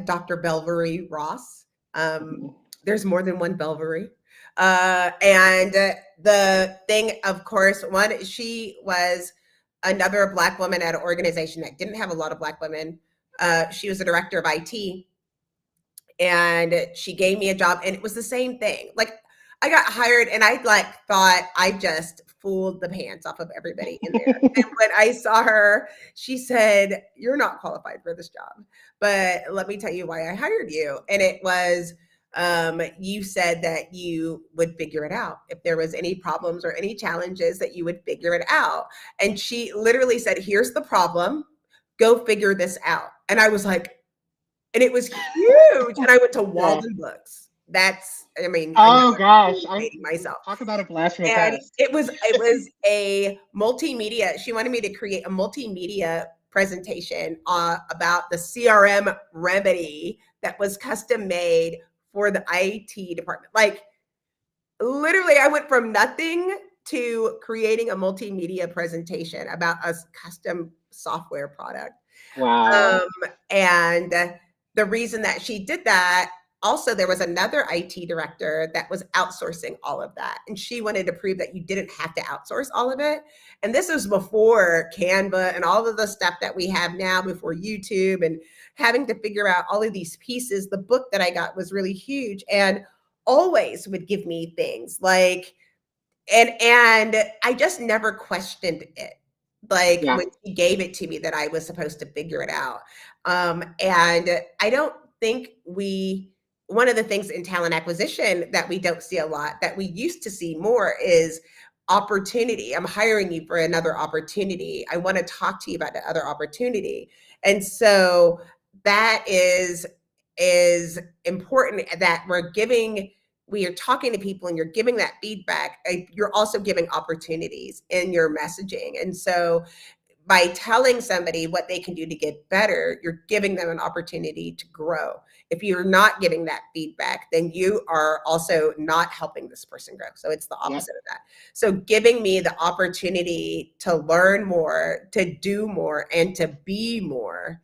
Dr. Belvery Ross. Um, Mhm. there's more than one Belvery. And the thing, of course, one, she was another Black woman at an organization that didn't have a lot of Black women. She was the director of IT, and she gave me a job, and it was the same thing. Like I got hired and I like thought I just fooled the pants off of everybody in there. And when I saw her, she said, "You're not qualified for this job, but let me tell you why I hired you." And it was, you said that you would figure it out. If there was any problems or any challenges, that you would figure it out. And she literally said, "Here's the problem. Go figure this out." And I was like, and it was huge. And I went to Yeah. Walden Books. That's, I mean, I know Oh I'm gosh, I dating myself. talk about a blast from the And past. it was a multimedia. She wanted me to create a multimedia presentation about the CRM remedy that was custom made for the IT department. Like literally, I went from nothing to creating a multimedia presentation about a custom software product. Wow. Um, and the reason that she did that, also, there was another IT director that was outsourcing all of that. And she wanted to prove that you didn't have to outsource all of it. And this was before Canva and all of the stuff that we have now, before YouTube and having to figure out all of these pieces. The book that I got was really huge and always would give me things like, and I just never questioned it. Like Yeah. when she gave it to me that I was supposed to figure it out. And I don't think one of the things in talent acquisition that we don't see a lot that we used to see more is opportunity. I'm hiring you for another opportunity. I want to talk to you about the other opportunity. And so that is important, that we are talking to people and you're giving that feedback. You're also giving opportunities in your messaging. And so by telling somebody what they can do to get better, you're giving them an opportunity to grow. If you're not giving that feedback, then you are also not helping this person grow. So it's the Yep. opposite of that. So giving me the opportunity to learn more, to do more, and to be more,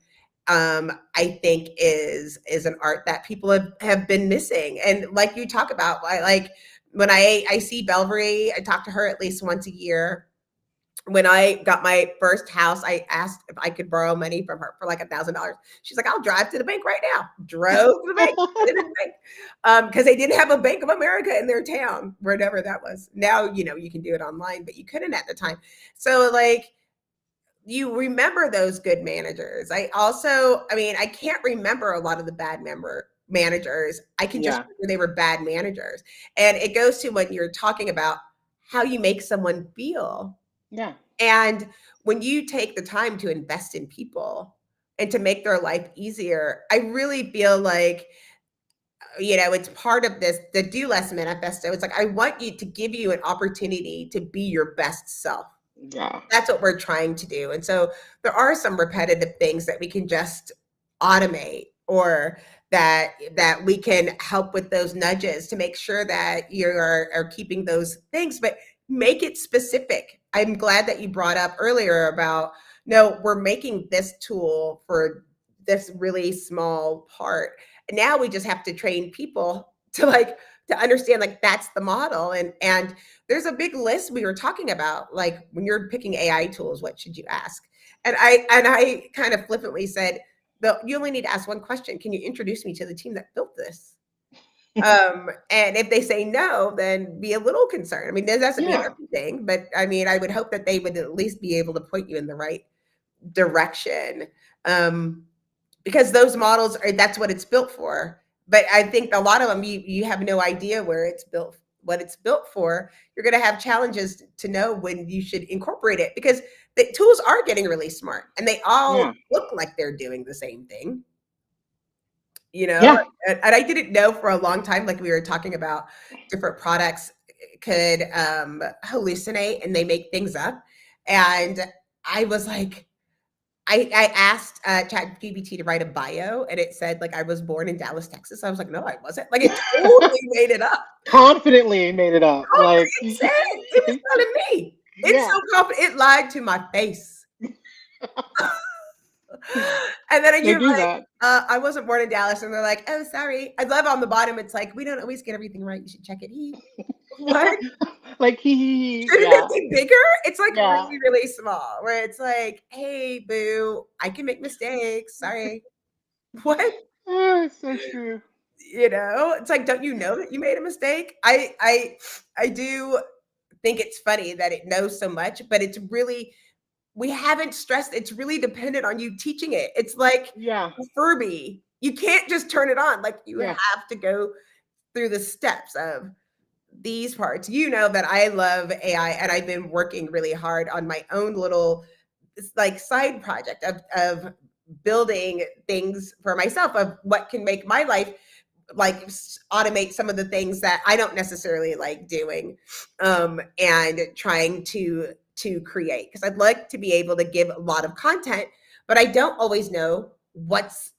I think is an art that people have been missing. And like you talk about, I like when I see Belvery, I talk to her at least once a year. when I got my first house, I asked if I could borrow money from her for like $1,000. She's like, "I'll drive to the bank right now." Drove to the bank, put it in the bank, because they didn't have a Bank of America in their town, wherever that was. Now you can do it online, but you couldn't at the time. So like you remember those good managers. I mean, I can't remember a lot of the bad member managers. I can just Yeah. remember they were bad managers. And it goes to when you're talking about how you make someone feel. Yeah. And when you take the time to invest in people and to make their life easier, I really feel like, it's part of the Do Less manifesto. It's like, I want you to give you an opportunity to be your best self. Yeah. That's what we're trying to do. And so there are some repetitive things that we can just automate, or that we can help with those nudges to make sure that you are keeping those things, but make it specific. I'm glad that you brought up earlier about, no, we're making this tool for this really small part. And now we just have to train people to understand, like, that's the model. And there's a big list we were talking about, like when you're picking AI tools, what should you ask? And I kind of flippantly said, you only need to ask one question. Can you introduce me to the team that built this? And if they say no, then be a little concerned. I mean, that doesn't mean Yeah. everything, but I mean, I would hope that they would at least be able to point you in the right direction. Um, because those models that's what it's built for. But I think a lot of them, you have no idea where it's built, what it's built for. You're going to have challenges to know when you should incorporate it, because the tools are getting really smart and they all Yeah. look like they're doing the same thing, you know. Yeah. And I didn't know for a long time, like we were talking about, different products could hallucinate and they make things up. And I was like, I asked ChatGPT to write a bio, and it said like I was born in Dallas, Texas. I was like, no, I wasn't. Like, it totally made it up. Confidently made it up. Like, It said it was telling me. It's yeah. so confident. It lied to my face. And then They you're do like, that. I wasn't born in Dallas, and they're like, oh, sorry. I love on the bottom. It's like, we don't always get everything right. You should check it. What? Like, he, Shouldn't it yeah. be bigger? It's like Yeah. really, really small. Where it's like, hey, boo, I can make mistakes. Sorry. What? Oh, it's so true. It's like, don't you know that you made a mistake? I do think it's funny that it knows so much, but it's really, we haven't stressed, it's really dependent on you teaching it. It's like Yeah. Furby. You can't just turn it on. Like, you Yeah. have to go through the steps of these parts. You know that I love AI, and I've been working really hard on my own little, like, side project of building things for myself, of what can make my life, like, automate some of the things that I don't necessarily like doing, and trying to create, because I'd like to be able to give a lot of content, but I don't always know what's,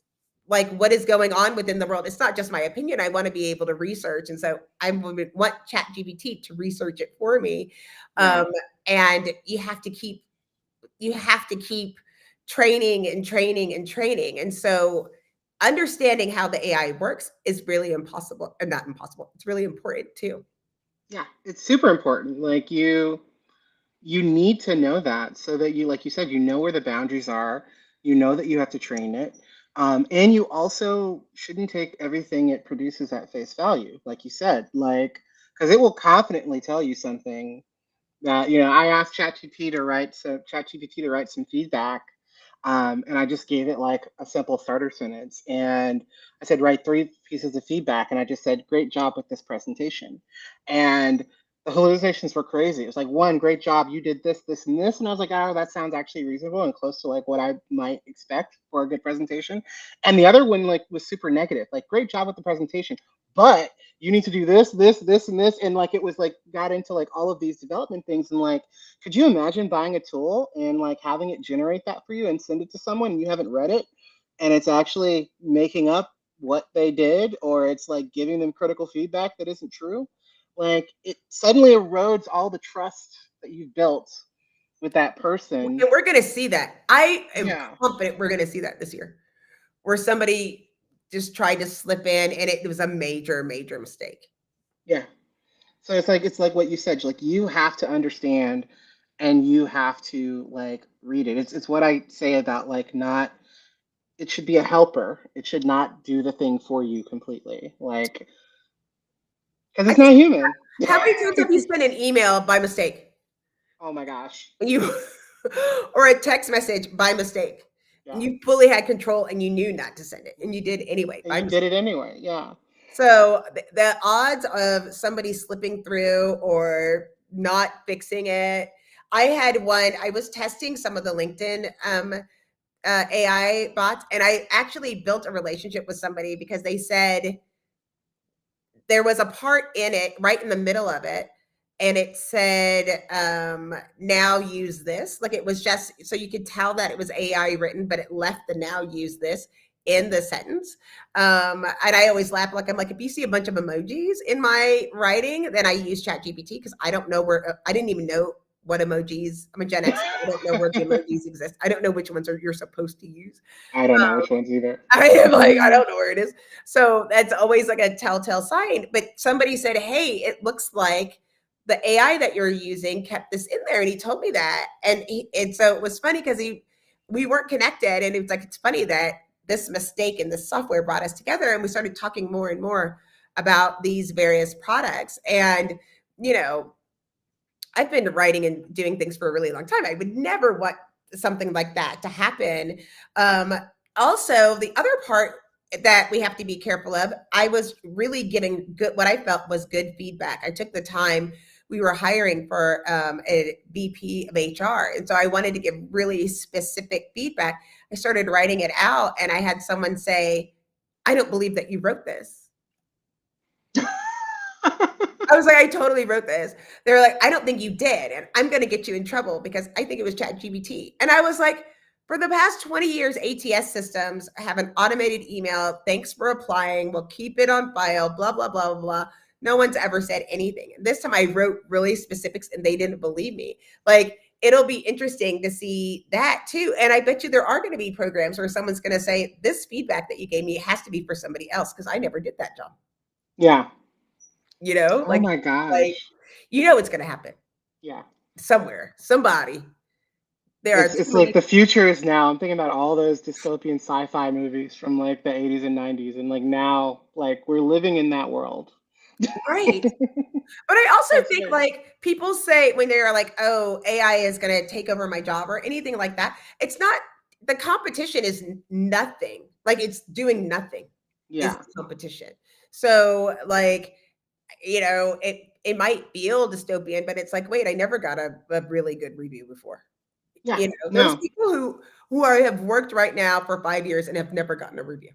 like, what is going on within the world. It's not just my opinion. I want to be able to research, and so I would want ChatGPT to research it for me. Yeah. um, and you have to keep training and training and training. And so understanding how the AI works is really impossible, and not impossible. It's really important too. Yeah. It's super important. Like, you need to know that so that you, like you said, you know where the boundaries are, you know that you have to train it. And you also shouldn't take everything it produces at face value, like you said, like, because it will confidently tell you something that, I asked ChatGPT to write some feedback, and I just gave it like a simple starter sentence, and I said, write 3 pieces of feedback, and I just said, great job with this presentation, and the hallucinations were crazy. It was like, one, great job, you did this, this, and this, and I was like, oh, that sounds actually reasonable and close to like what I might expect for a good presentation, and the other one like was super negative, like, great job with the presentation, but you need to do this, this, this, and this. And like, it was like, got into like all of these development things. And like, could you imagine buying a tool and like having it generate that for you and send it to someone and you haven't read it? And it's actually making up what they did, or it's like giving them critical feedback that isn't true. Like, it suddenly erodes all the trust that you've built with that person. And we're going to see that. I am Yeah. confident we're going to see that this year, where somebody just tried to slip in and it was a major, major mistake. Yeah. So it's like what you said, like, you have to understand and you have to like read it. It's what I say about like not, it should be a helper. It should not do the thing for you completely. Like, because I it's just, not human. how many times have you sent an email by mistake? Oh my gosh. You or a text message by mistake. And Yeah. you fully had control and you knew not to send it and you did anyway And by you did mistake. it anyway. Yeah. So the odds of somebody slipping through or not fixing it. I had one, I was testing some of the LinkedIn AI bots, and I actually built a relationship with somebody because they said there was a part in it right in the middle of it, and it said now use this, like it was just so you could tell that it was AI written, but it left the now use this in the sentence. And I always laugh, like I'm like, if you see a bunch of emojis in my writing, then I use Chat GPT because I don't know where, I didn't even know what emojis. I'm a Gen X, I don't know where the emojis exist. I don't know which ones are you're supposed to use. I don't know which ones either. I am like, I don't know where it is. So that's always like a telltale sign. But somebody said, hey, it looks like the AI that you're using kept this in there. And he told me that. And so it was funny because we weren't connected. And it was like, it's funny that this mistake in the software brought us together. And we started talking more and more about these various products. And, you know, I've been writing and doing things for a really long time. I would never want something like that to happen. Um, Also, the other part that we have to be careful of, I was really getting good, what I felt was good feedback. I took the time. We were hiring for a VP of HR. And so I wanted to give really specific feedback. I started writing it out, and I had someone say, I don't believe that you wrote this. I was like, I totally wrote this. They were like, I don't think you did. And I'm going to get you in trouble because I think it was Chat GPT. And I was like, for the past 20 years, ATS systems have an automated email. Thanks for applying. We'll keep it on file, blah, blah, blah, blah, blah. No one's ever said anything. And this time I wrote really specifics and they didn't believe me. Like, it'll be interesting to see that too. And I bet you there are going to be programs where someone's going to say, this feedback that you gave me has to be for somebody else because I never did that job. Yeah. You know, Oh my like gosh. you know it's gonna happen Yeah. somewhere, somebody. There are It's too like many. the future is now. I'm thinking about all those dystopian sci-fi movies from like the 80s and 90s, and like now, like we're living in that world. Right. But I also That's think great. like people say when they're like, oh, AI is gonna take over my job or anything like that. It's not, the competition is nothing. Like it's doing nothing is Yeah. the competition. So like, you know, it might feel dystopian, but it's like, wait, I never got a really good review before. Yeah. You know, there's No. people who are have worked right now for 5 years and have never gotten a review.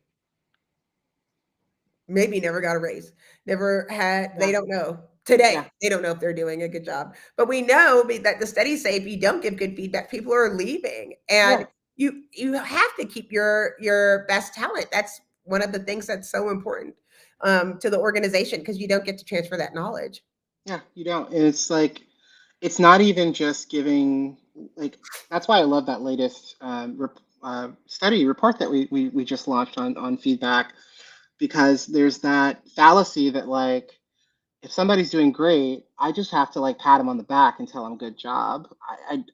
Maybe never got a raise. Never had, they Yeah. don't know. Today, Yeah. they don't know if they're doing a good job. But we know that the studies say if you don't give good feedback, people are leaving. Yeah. And you have to keep your best talent. That's one of the things that's so important to the organization because you don't get to transfer that knowledge. Yeah. You don't. And it's like it's not even just giving like that's why I love that latest study report that we just launched on feedback because there's that fallacy that like if somebody's doing great, I just have to like pat them on the back and tell them good job.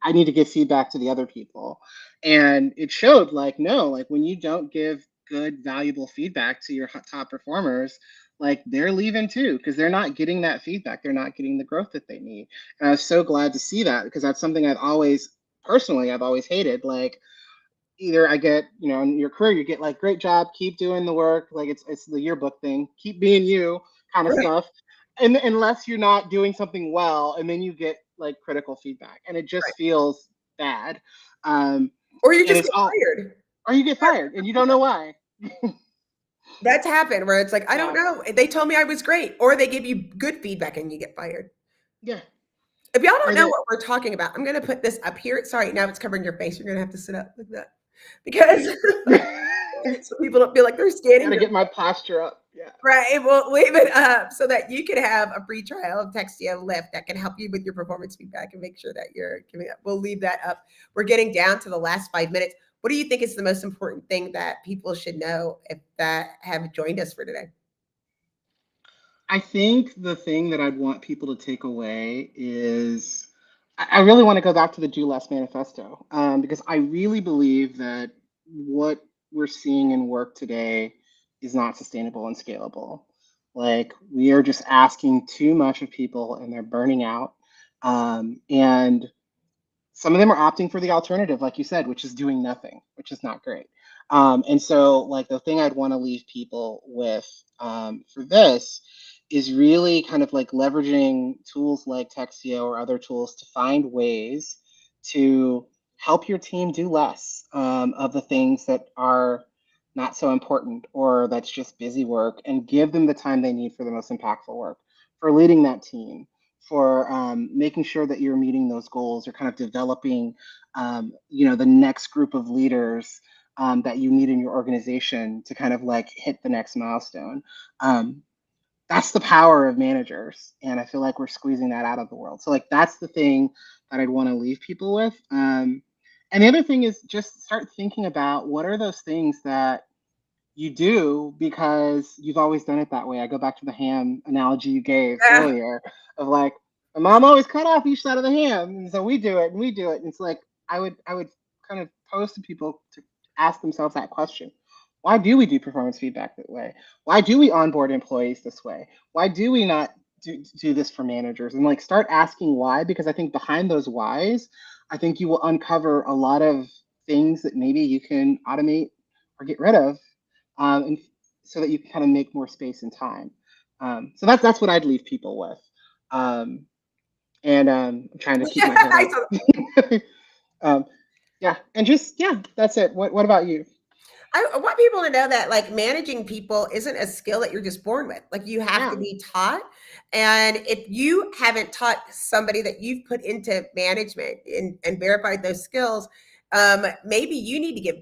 I need to give feedback to the other people. And it showed like, no, like when you don't give good, valuable feedback to your top performers, like they're leaving too, because they're not getting that feedback. They're not getting the growth that they need. And I was so glad to see that because that's something I've always hated. Like either I get, in your career, you get like, great job, keep doing the work. Like it's the yearbook thing, keep being you kind of Right, stuff. And unless you're not doing something well, and then you get like critical feedback and it right. just feels bad. Um, Or you and just it's get all, fired. or you get fired and you don't know why. That's happened where it's like, I don't Yeah. know. They told me I was great, or they give you good feedback and you get fired. Yeah. If y'all don't Or know that, what we're talking about, I'm gonna put this up here. Sorry, now it's covering your face. You're gonna have to sit up like that because so people don't feel like they're scanning gotta your get my posture up. Yeah. right. We'll leave it up so that you can have a free trial of Textio Lift that can help you with your performance feedback and make sure that you're giving up. We'll leave that up. We're getting down to the last 5 minutes. What do you think is the most important thing that people should know if that have joined us for today? I think the thing that I'd want people to take away is I really want to go back to the Do Less manifesto, because I really believe that what we're seeing in work today is not sustainable and scalable. Like, we are just asking too much of people and they're burning out. And some of them are opting for the alternative, like you said, which is doing nothing, which is not great. And so, like, the thing I'd want to leave people with, for this is really kind of like leveraging tools like Textio or other tools to find ways to help your team do less, of the things that are not so important or that's just busy work, and give them the time they need for the most impactful work, for leading that team, for making sure that you're meeting those goals, or kind of developing, the next group of leaders, that you need in your organization to kind of like hit the next milestone. Um, that's the power of managers, and I feel like we're squeezing that out of the world. So, like, that's the thing that I'd want to leave people with. And the other thing is just start thinking about what are those things that you do because you've always done it that way. I go back to the ham analogy you gave Yeah. earlier of like, my mom always cut off each side of the ham, and so we do it and we do it. And it's like, I would kind of pose to people to ask themselves that question. Why do we do performance feedback that way? Why do we onboard employees this way? Why do we not do this for managers? And like, start asking why, because I think behind those whys, I think you will uncover a lot of things that maybe you can automate or get rid of, and so that you can kind of make more space and time. So that's what I'd leave people with. And I'm trying to keep my head I up. um, yeah, and just yeah, that's it. What about you? I want people to know that like managing people isn't a skill that you're just born with. Like you have to Yeah, be taught. And if you haven't taught somebody that you've put into management and verified those skills, maybe you need to give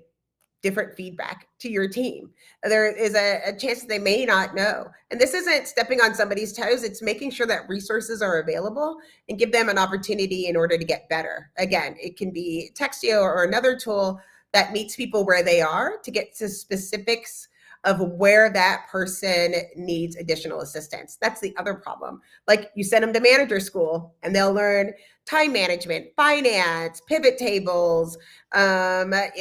different feedback to your team. There is a chance that they may not know. And this isn't stepping on somebody's toes, it's making sure that resources are available and give them an opportunity in order to get better. Again, it can be Textio or another tool that meets people where they are to get to specifics of where that person needs additional assistance. That's the other problem. Like you send them to manager school and they'll learn time management, finance, pivot tables, budgeting,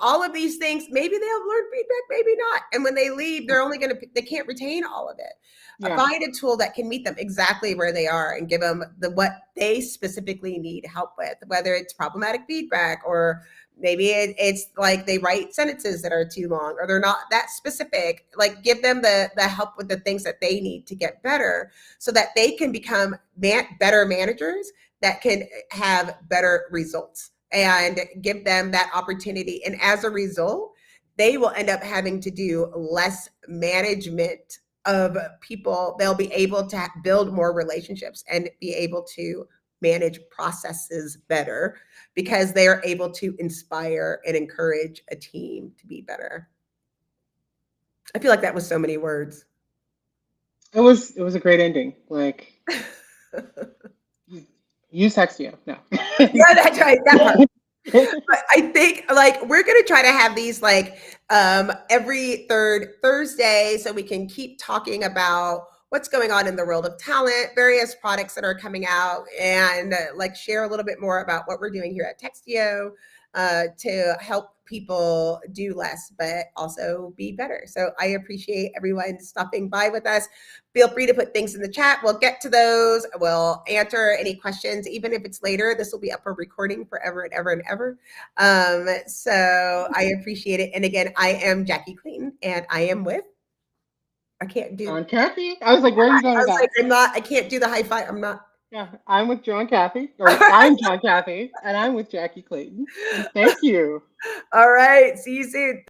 all of these things. Maybe they'll learn feedback, maybe not. And when they leave, they can't retain all of it. yeah, Find a tool that can meet them exactly where they are and give them what they specifically need help with, whether it's problematic feedback or maybe it's like they write sentences that are too long or they're not that specific. Like give them the help with the things that they need to get better so that they can become better managers that can have better results and give them that opportunity. And as a result, they will end up having to do less management of people. They'll be able to build more relationships and be able to manage processes better because they are able to inspire and encourage a team to be better. I feel like that was so many words. it was a great ending. Like, use Textio. No. Yeah, that's right. That part. But I think like we're gonna try to have these like every third Thursday so we can keep talking about what's going on in the world of talent, various products that are coming out, and like share a little bit more about what we're doing here at Textio to help people do less but also be better. So I appreciate everyone stopping by with us. Feel free to put things in the chat. We'll get to those. We'll answer any questions, even if it's later. This will be up for recording forever and ever and ever. So I appreciate it. And again, I am Jackie Clayton, and I am with. I can't do. John Kathy. I was like, where are you going I with was like, that? I'm not. I can't do the high five. I'm not. Yeah, I'm with John Kathy, or I'm John Kathy, and I'm with Jackie Clayton. And thank you. All right. See you soon.